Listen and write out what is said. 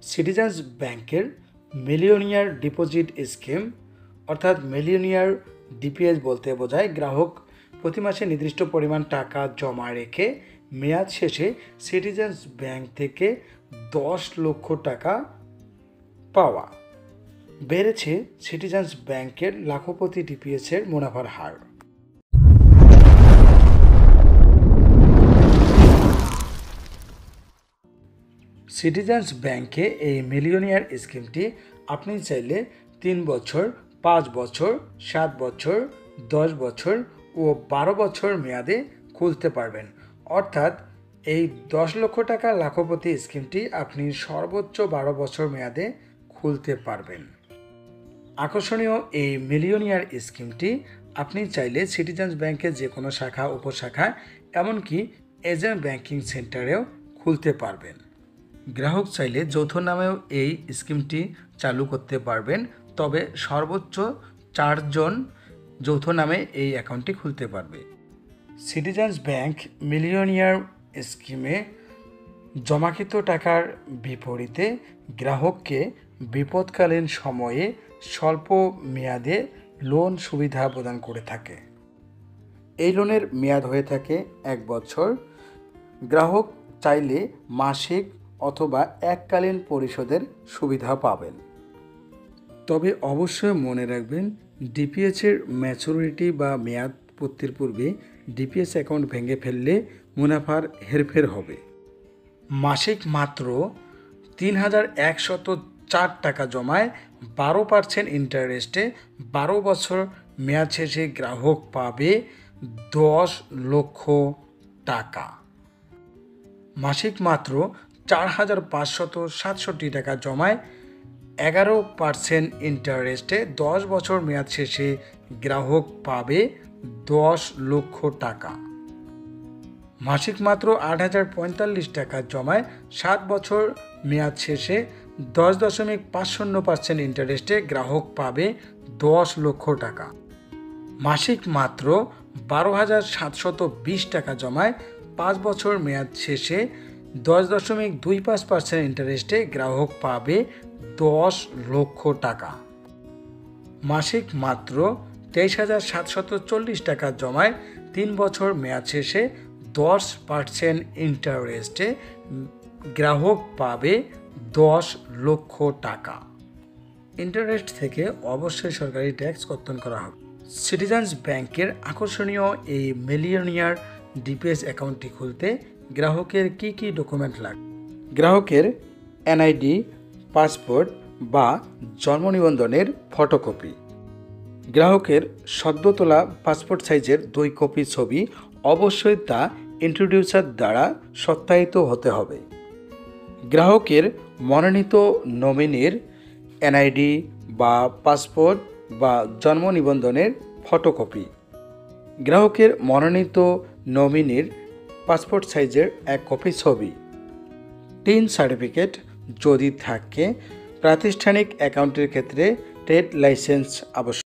Citizens ব্যাংকের millionaire deposit scheme অর্থাৎ millionaire DPS বলতে বোঝায় গ্রাহক প্রতি মাসে নির্দিষ্ট পরিমাণ টাকা জমা রেখে মেয়াদ শেষে সিটিজেন্স ব্যাংক থেকে 10 লক্ষ টাকা পাওয়া। বেড়েছে সিটিজেন্স ব্যাংকের লাখপতি ডিপিএসের মুনাফার হার। সিটিজেন্স ব্যাংকে এই মিলিয়নিয়ার স্কিমটি আপনি চাইলে 3 বছর, 5 বছর, 7 বছর, 10 বছর ও 12 বছর মেয়াদে খুলতে পারবেন। অর্থাৎ এই 10 লক্ষ টাকা লাখপতি স্কিমটি আপনি সর্বোচ্চ 12 বছর মেয়াদে খুলতে পারবেন। আকর্ষণীয় এই মিলিয়নিয়ার স্কিমটি আপনি চাইলে সিটিজেন্স ব্যাংকের যে কোনো শাখা, উপশাখা, এমনকি এজেন্ট ব্যাংকিং সেন্টারেও খুলতে পারবেন। গ্রাহক চাইলে যৌথ নামেও এই স্কিমটি চালু করতে পারবেন, তবে সর্বোচ্চ 4 জন যৌথ নামে এই অ্যাকাউন্টটি খুলতে পারবে। সিটিজেন্স ব্যাংক মিলিয়নিয়ার স্কিমে জমাকৃত টাকার বিপরীতে গ্রাহককে বিপদকালীন সময়ে স্বল্প মেয়াদে লোন সুবিধা প্রদান করে থাকে। এই লোনের মেয়াদ হয়ে থাকে 1 বছর। গ্রাহক চাইলে মাসিক অথবা এককালীন পরিশোধের সুবিধা পাবেন। তবে অবশ্যই মনে রাখবেন, ডিপিএসের ম্যাচুরিটি বা মেয়াদ পূর্তির পূর্বে ডিপিএস অ্যাকাউন্ট ভেঙে ফেললে মুনাফার হেরফের হবে। মাসিক মাত্র 3,104 টাকা জমায় 12% ইন্টারেস্টে 12 বছর মেয়াদ শেষে গ্রাহক পাবে 10 লক্ষ টাকা। মাসিক মাত্র 4,567 টাকা জমায় 11% ইন্টারেস্টে 10 বছর মেয়াদ শেষে গ্রাহক পাবে 10 লক্ষ টাকা। মাসিক মাত্র 8,045 টাকা জমায় 7 বছর মেয়াদ শেষে 10.50% ইন্টারেস্টে গ্রাহক পাবে 10 লক্ষ টাকা। মাসিক মাত্র 12,720 টাকা জমায় 5 বছর মেয়াদ শেষে 10.25% ইন্টারেস্টে গ্রাহক পাবে 10 লক্ষ টাকা। মাসিক মাত্র 23,740 টাকা জমায় 3 বছর মেয়াদ শেষে 10% ইন্টারেস্টে গ্রাহক পাবে 10 লক্ষ টাকা। ইন্টারেস্ট থেকে অবশ্যই সরকারি ট্যাক্স কর্তন করা হবে। সিটিজেন্স ব্যাংকের আকর্ষণীয় এই মিলিয়নিয়ার ডিপিএস অ্যাকাউন্টটি খুলতে গ্রাহকের কি কি ডকুমেন্ট লাগবে? গ্রাহকের এনআইডি, পাসপোর্ট বা জন্ম নিবন্ধনের ফটোকপি, গ্রাহকের সদ্য তোলা পাসপোর্ট সাইজের 2 কপি ছবি, অবশ্যই তা ইন্ট্রোডিউসার দ্বারা সত্যায়িত হতে হবে। গ্রাহকের মনোনীত নমিনির এনআইডি বা পাসপোর্ট বা জন্ম নিবন্ধনের ফটোকপি, গ্রাহকের মনোনীত নমিনির পাসপোর্ট সাইজের 1 কপি ছবি, টিন সার্টিফিকেট যদি থাকে, প্রাতিষ্ঠানিক অ্যাকাউন্টের ক্ষেত্রে ট্রেড লাইসেন্স আবশ্যক।